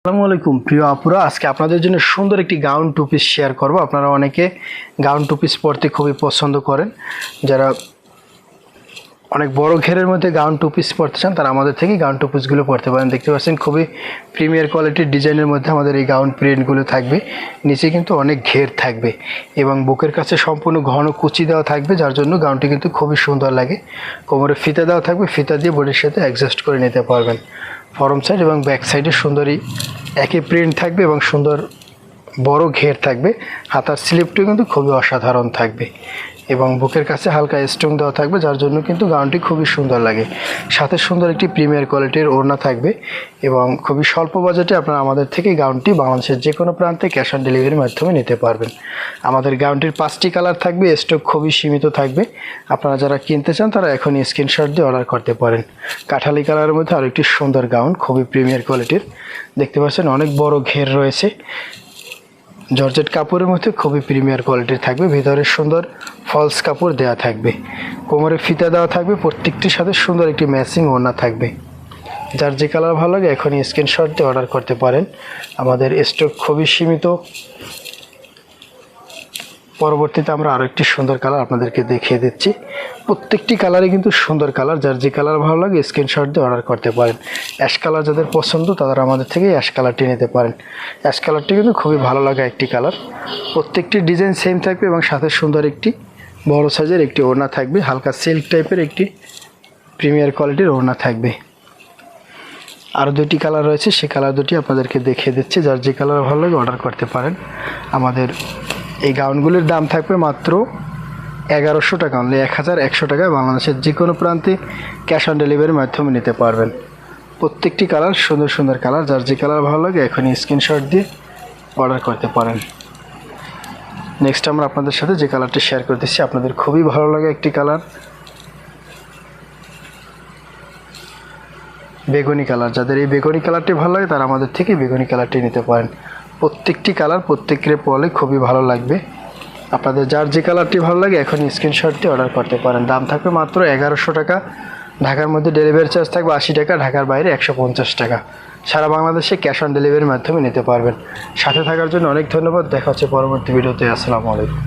আসসালামু আলাইকুম প্রিয় আপুরা, আজকে আপনাদের জন্য সুন্দর একটি গাউন টু পিস শেয়ার করব। আপনারা অনেকে গাউন টু পিস পরতে খুবই পছন্দ করেন। যারা অনেক বড় ঘেরের মধ্যে গাউন টু পিস পরতে চান তারা আমাদের থেকে গাউন টু পিসগুলো পরতে পারেন। দেখতে পাচ্ছেন খুবই প্রিমিয়ার কোয়ালিটির ডিজাইনের মধ্যে আমাদের এই গাউন প্রিন্টগুলো থাকবে। নিচে কিন্তু অনেক ঘের থাকবে এবং বুকের কাছে সম্পূর্ণ ঘন কুচি দেওয়া থাকবে, যার জন্য গাউনটি কিন্তু খুবই সুন্দর লাগে। কোমরে ফিতা দেওয়া থাকবে, ফিতা দিয়ে বডির সাথে অ্যাডজাস্ট করে নিতে পারবেন। ফরম সাইড এবং ব্যাক সাইডে সুন্দরই একই প্রিন্ট থাকবে এবং সুন্দর বড় ঘের থাকবে। হাতার স্লিপটিও কিন্তু খুবই অসাধারণ থাকবে এবং বুকের কাছে হালকা স্টোন দেওয়া থাকবে, যার জন্য কিন্তু গাউনটি খুবই সুন্দর লাগে। সাথে সুন্দর একটি প্রিমিয়ার কোয়ালিটির ওড়না থাকবে এবং খুবই স্বল্প বাজেটে আপনারা আমাদের থেকে গাউনটি বাংলাদেশের যে কোনো প্রান্তে ক্যাশ অন ডেলিভারির মাধ্যমে নিতে পারবেন। আমাদের গাউনটির 5টি কালার থাকবে, স্টক খুবই সীমিত থাকবে। আপনারা যারা কিনতে চান তারা এখনই স্ক্রিনশট দিয়ে অর্ডার করতে পারেন। কাঠালি কালারের মধ্যে আরও একটি সুন্দর গাউন, খুবই প্রিমিয়ার কোয়ালিটির। দেখতে পাচ্ছেন অনেক বড় ঘের রয়েছে, জর্জেট কাপড়ের মধ্যে খুবই প্রিমিয়ার কোয়ালিটির থাকবে। ভিতরে সুন্দর ফলস কাপড় দেওয়া থাকবে, কোমরে ফিতা দেওয়া থাকবে, প্রত্যেকটির সাথে সুন্দর একটি ম্যাচিং ওড়না থাকবে। যার যে কালার ভালো লাগে এখনই স্ক্রিনশট দিয়ে অর্ডার করতে পারেন। আমাদের স্টক খুবই সীমিত। পরবর্তীতে আমরা আরও একটি সুন্দর কালার আপনাদেরকে দেখিয়ে দিচ্ছি। প্রত্যেকটি কালারই কিন্তু সুন্দর কালার, যার যে কালার ভালো লাগে স্ক্রিনশট দিয়ে অর্ডার করতে পারেন। অ্যাশ কালার যাদের পছন্দ তারা আমাদের থেকে অ্যাশ কালারটি নিতে পারেন। অ্যাশ কালারটি কিন্তু খুবই ভালো লাগা একটি কালার। প্রত্যেকটি ডিজাইন সেম থাকবে এবং সাথে সুন্দর একটি বড় সাইজের একটি ওড়না থাকবে। হালকা সিল্ক টাইপের একটি প্রিমিয়ার কোয়ালিটির ওড়না থাকবে। আরও দুটি কালার রয়েছে, সেই কালার দুটি আপনাদেরকে দেখিয়ে দিচ্ছি। যার যে কালার ভালো লাগে অর্ডার করতে পারেন। আমাদের এই গাউনগুলির দাম থাকবে মাত্র 1100 টাকা, অনলি 1100 টাকায় বাংলাদেশের যে কোনো প্রান্তে ক্যাশ অন ডেলিভারির মাধ্যমে নিতে পারবেন। প্রত্যেকটি কালার সুন্দর সুন্দর কালার, যার যে কালার ভালো লাগে এখনই স্ক্রিনশট দিয়ে অর্ডার করতে পারেন। নেক্সট আমরা আপনাদের সাথে যে কালারটি শেয়ার করতেছি, আপনাদের খুবই ভালো লাগে একটি কালার, বেগুনি কালার। যাদের এই বেগুনি কালারটি ভালো লাগে তারা আমাদের থেকে বেগুনি কালারটি নিতে পারেন। প্রত্যেকটি কালার প্রত্যেকের পরলে খুবই ভালো লাগবে। আপনাদের যার যে কালারটি ভালো লাগে এখন স্ক্রিনশট দিয়ে অর্ডার করতে পারেন। দাম থাকবে মাত্র 1100 টাকা। ঢাকার মধ্যে ডেলিভারি চার্জ থাকবে 80 টাকা, ঢাকার বাইরে 150 টাকা। সারা বাংলাদেশে ক্যাশ অন ডেলিভারির মাধ্যমে নিতে পারবেন। সাথে থাকার জন্য অনেক ধন্যবাদ। দেখা হচ্ছে পরবর্তী ভিডিওতে। আসসালামু আলাইকুম।